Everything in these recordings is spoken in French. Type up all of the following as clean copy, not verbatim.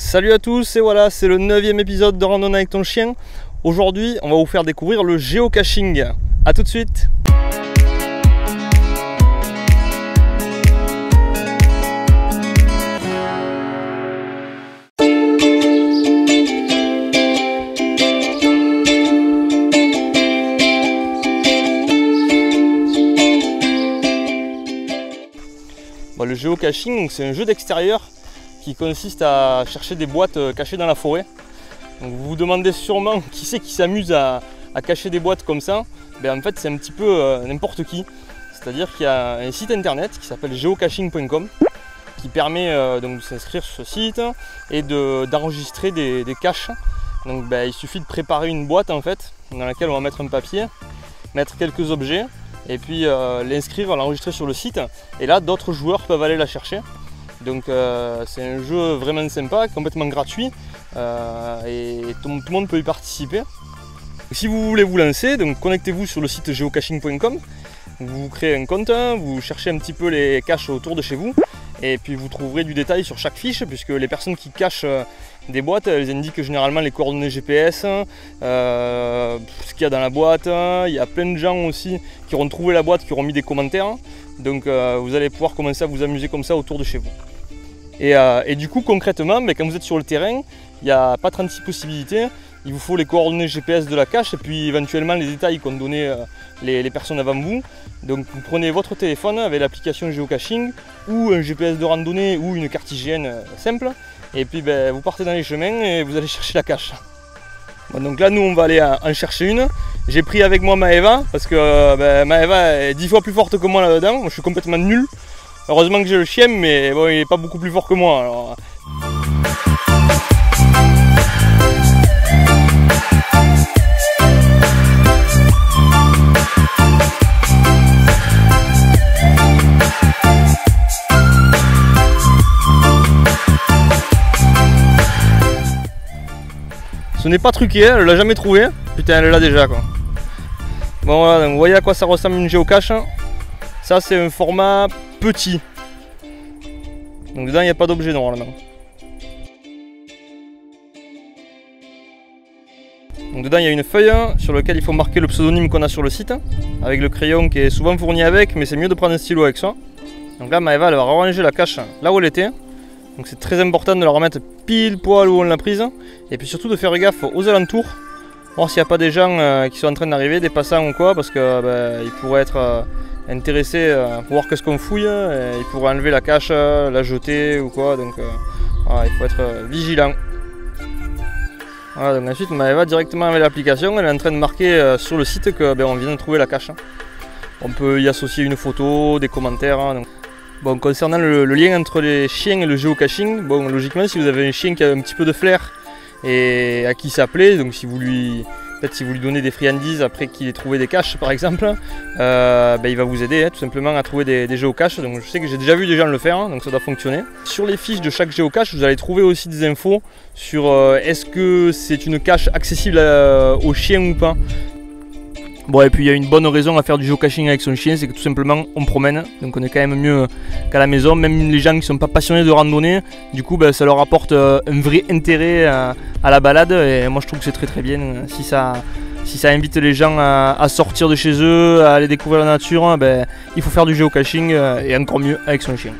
Salut à tous, et voilà, c'est le 9e épisode de Randonnée avec ton chien. Aujourd'hui, on va vous faire découvrir le géocaching. A tout de suite. Bon, le géocaching, c'est un jeu d'extérieur qui consiste à chercher des boîtes cachées dans la forêt. Donc vous vous demandez sûrement qui c'est qui s'amuse à cacher des boîtes comme ça. Ben, en fait, c'est un petit peu n'importe qui. C'est-à-dire qu'il y a un site internet qui s'appelle geocaching.com qui permet donc de s'inscrire sur ce site et d'enregistrer des caches. Donc ben, il suffit de préparer une boîte en fait dans laquelle on va mettre un papier, mettre quelques objets et puis l'inscrire, l'enregistrer sur le site. Et là, d'autres joueurs peuvent aller la chercher. Donc c'est un jeu vraiment sympa, complètement gratuit et tout le monde peut y participer. Si vous voulez vous lancer, donc connectez-vous sur le site geocaching.com, vous créez un compte, vous cherchez un petit peu les caches autour de chez vous et puis vous trouverez du détail sur chaque fiche puisque les personnes qui cachent des boîtes, elles indiquent généralement les coordonnées GPS, ce qu'il y a dans la boîte. Il y a plein de gens aussi qui auront trouvé la boîte, qui auront mis des commentaires. Donc vous allez pouvoir commencer à vous amuser comme ça autour de chez vous. Et du coup concrètement, quand vous êtes sur le terrain, il n'y a pas 36 possibilités. Il vous faut les coordonnées GPS de la cache et puis éventuellement les détails qu'ont donné les personnes avant vous. Donc vous prenez votre téléphone avec l'application géocaching ou un GPS de randonnée ou une carte IGN simple. Et puis vous partez dans les chemins et vous allez chercher la cache. Bon, donc là nous on va aller en chercher une. J'ai pris avec moi Maëva parce que Maëva est 10 fois plus forte que moi là-dedans. Moi je suis complètement nul. Heureusement que j'ai le chien mais bon, il n'est pas beaucoup plus fort que moi. Alors. Ce n'est pas truqué, elle l'a jamais trouvé. Putain, elle l'a déjà quoi. Bon voilà, donc vous voyez à quoi ça ressemble une géocache. Ça c'est un format petit. Donc dedans il n'y a pas d'objet normalement. Donc dedans il y a une feuille sur laquelle il faut marquer le pseudonyme qu'on a sur le site. Avec le crayon qui est souvent fourni avec, mais c'est mieux de prendre un stylo avec ça. Donc là Maëva elle va ranger la cache là où elle était. Donc c'est très important de la remettre pile poil où on l'a prise. Et puis surtout de faire gaffe aux alentours. Voir s'il n'y a pas des gens qui sont en train d'arriver, des passants ou quoi. Parce que ils pourraient être intéressés pour voir qu'est-ce qu'on fouille. Et ils pourraient enlever la cache, la jeter ou quoi. Donc voilà, il faut être vigilant. Voilà, donc ensuite Maëva directement avec l'application, elle est en train de marquer sur le site que on vient de trouver la cache. On peut y associer une photo, des commentaires. Donc. Bon, concernant le lien entre les chiens et le géocaching, bon, logiquement, si vous avez un chien qui a un petit peu de flair et à qui ça plaît, donc si vous lui donnez des friandises après qu'il ait trouvé des caches par exemple, il va vous aider tout simplement à trouver des géocaches. Donc je sais que j'ai déjà vu des gens le faire, donc ça doit fonctionner. Sur les fiches de chaque géocache, vous allez trouver aussi des infos sur est-ce que c'est une cache accessible aux chiens ou pas. Bon, et puis il y a une bonne raison à faire du géocaching avec son chien, c'est que tout simplement on promène, donc on est quand même mieux qu'à la maison. Même les gens qui ne sont pas passionnés de randonnée, du coup ça leur apporte un vrai intérêt à la balade. Et moi je trouve que c'est très très bien si ça invite les gens à sortir de chez eux, à aller découvrir la nature. Il faut faire du géocaching et encore mieux avec son chien.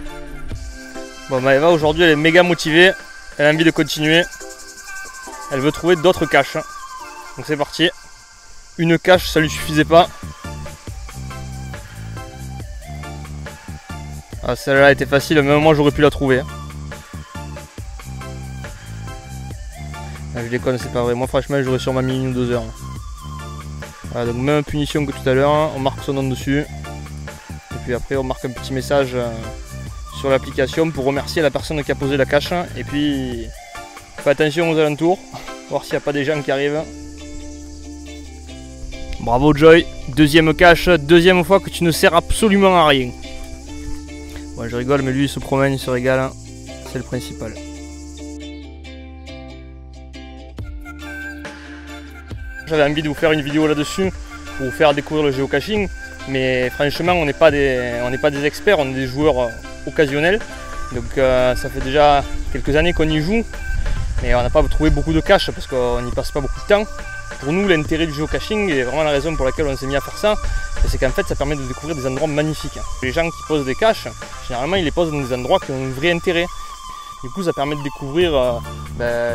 Bon, Maëva aujourd'hui elle est méga motivée, elle a envie de continuer, elle veut trouver d'autres caches. Donc c'est parti. Une cache, ça lui suffisait pas. Ah, celle-là était facile, même moi j'aurais pu la trouver. Ah, je déconne, c'est pas vrai. Moi franchement j'aurais sûrement mis 1 ou 2 heures. Voilà, donc même punition que tout à l'heure, on marque son nom dessus. Et puis après on marque un petit message sur l'application pour remercier la personne qui a posé la cache. Et puis faites attention aux alentours, voir s'il n'y a pas des gens qui arrivent. Bravo Joy, deuxième cache, deuxième fois que tu ne sers absolument à rien. Bon, je rigole, mais lui il se promène, il se régale, c'est le principal. J'avais envie de vous faire une vidéo là-dessus pour vous faire découvrir le géocaching, mais franchement on n'est pas des experts, on est des joueurs occasionnels. Donc ça fait déjà quelques années qu'on y joue mais on n'a pas trouvé beaucoup de caches parce qu'on n'y passe pas beaucoup de temps. Pour nous, l'intérêt du géocaching et vraiment la raison pour laquelle on s'est mis à faire ça, c'est qu'en fait ça permet de découvrir des endroits magnifiques. Les gens qui posent des caches, généralement ils les posent dans des endroits qui ont un vrai intérêt. Du coup ça permet de découvrir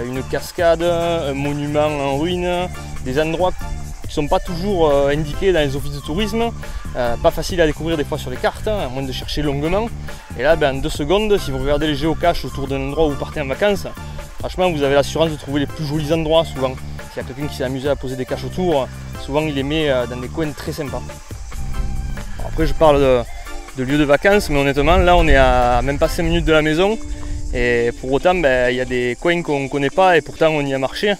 une cascade, un monument en ruine, des endroits qui ne sont pas toujours indiqués dans les offices de tourisme, pas facile à découvrir des fois sur les cartes, à moins de chercher longuement. Et là en 2 secondes, si vous regardez les géocaches autour d'un endroit où vous partez en vacances, franchement vous avez l'assurance de trouver les plus jolis endroits souvent. S'il y a quelqu'un qui s'est amusé à poser des caches autour, souvent il les met dans des coins très sympas. Alors après je parle de lieux de vacances, mais honnêtement là on est à même pas 5 minutes de la maison. Et pour autant, il y a des coins qu'on ne connaît pas et pourtant on y a marché.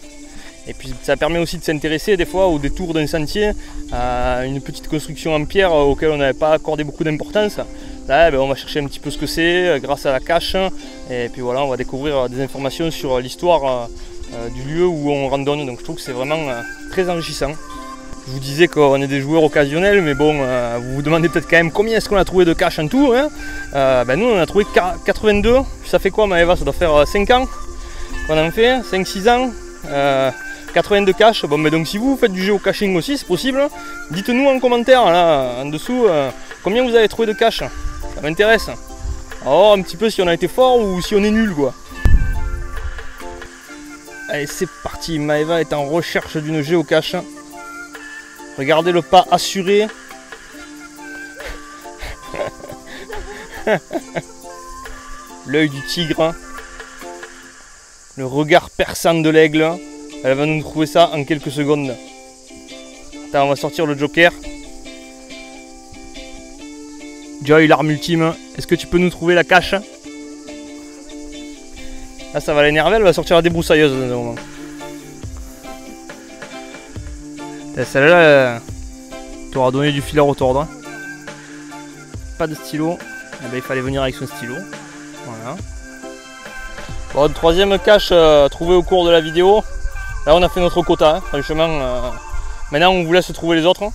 Et puis ça permet aussi de s'intéresser des fois au détour d'un sentier, à une petite construction en pierre auquel on n'avait pas accordé beaucoup d'importance. Là, on va chercher un petit peu ce que c'est grâce à la cache. Et puis voilà, on va découvrir des informations sur l'histoire du lieu où on randonne. Donc je trouve que c'est vraiment très enrichissant. Je vous disais qu'on est des joueurs occasionnels, mais bon, vous vous demandez peut-être quand même combien est-ce qu'on a trouvé de caches en tout. Hein. Nous on en a trouvé 82, ça fait quoi Maëva? Ça doit faire 5 ans qu'on en fait, 5-6 ans, 82 caches. Bon, mais donc si vous faites du géocaching aussi, c'est possible, dites-nous en commentaire là, en dessous, combien vous avez trouvé de caches, ça m'intéresse. Alors un petit peu si on a été fort ou si on est nul quoi. Allez c'est parti, Maëva est en recherche d'une géocache. Regardez le pas assuré. L'œil du tigre. Le regard perçant de l'aigle. Elle va nous trouver ça en quelques secondes. Attends, on va sortir le joker. Joy, l'arme ultime. Est-ce que tu peux nous trouver la cache? Là, ça va l'énerver, elle va sortir la débroussailleuse dans un moment. Celle-là, t'aura donné du fil à retordre. Pas de stylo. Eh ben, il fallait venir avec son stylo. Voilà. Bon, troisième cache trouvée au cours de la vidéo. Là, on a fait notre quota. Hein. Franchement, maintenant, on vous laisse trouver les autres.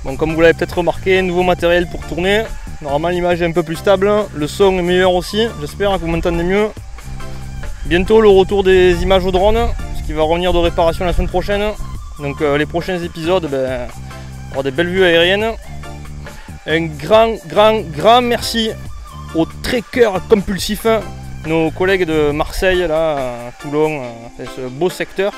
Bon, comme vous l'avez peut-être remarqué, nouveau matériel pour tourner. Normalement, l'image est un peu plus stable. Le son est meilleur aussi. J'espère que vous m'entendez mieux. Bientôt, le retour des images au drone. Qui va revenir de réparation la semaine prochaine. Donc les prochains épisodes, on aura des belles vues aériennes. Un grand merci aux trekkers compulsifs, nos collègues de Marseille, là, Toulon, ce beau secteur.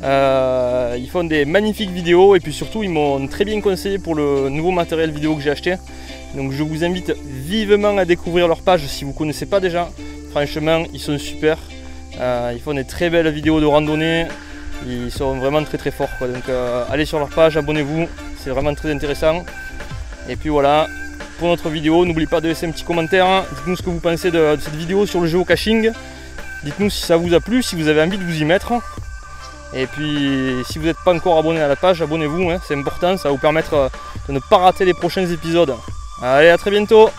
Ils font des magnifiques vidéos et puis surtout ils m'ont très bien conseillé pour le nouveau matériel vidéo que j'ai acheté. Donc je vous invite vivement à découvrir leur page si vous ne connaissez pas déjà. Franchement, ils sont super. Ils font des très belles vidéos de randonnée, ils sont vraiment très forts quoi. Donc allez sur leur page, abonnez-vous, c'est vraiment très intéressant. Et puis voilà, pour notre vidéo, n'oubliez pas de laisser un petit commentaire, dites-nous ce que vous pensez de cette vidéo sur le géocaching, dites-nous si ça vous a plu, si vous avez envie de vous y mettre. Et puis si vous n'êtes pas encore abonné à la page, abonnez-vous, hein, c'est important, ça va vous permettre de ne pas rater les prochains épisodes. Allez, à très bientôt.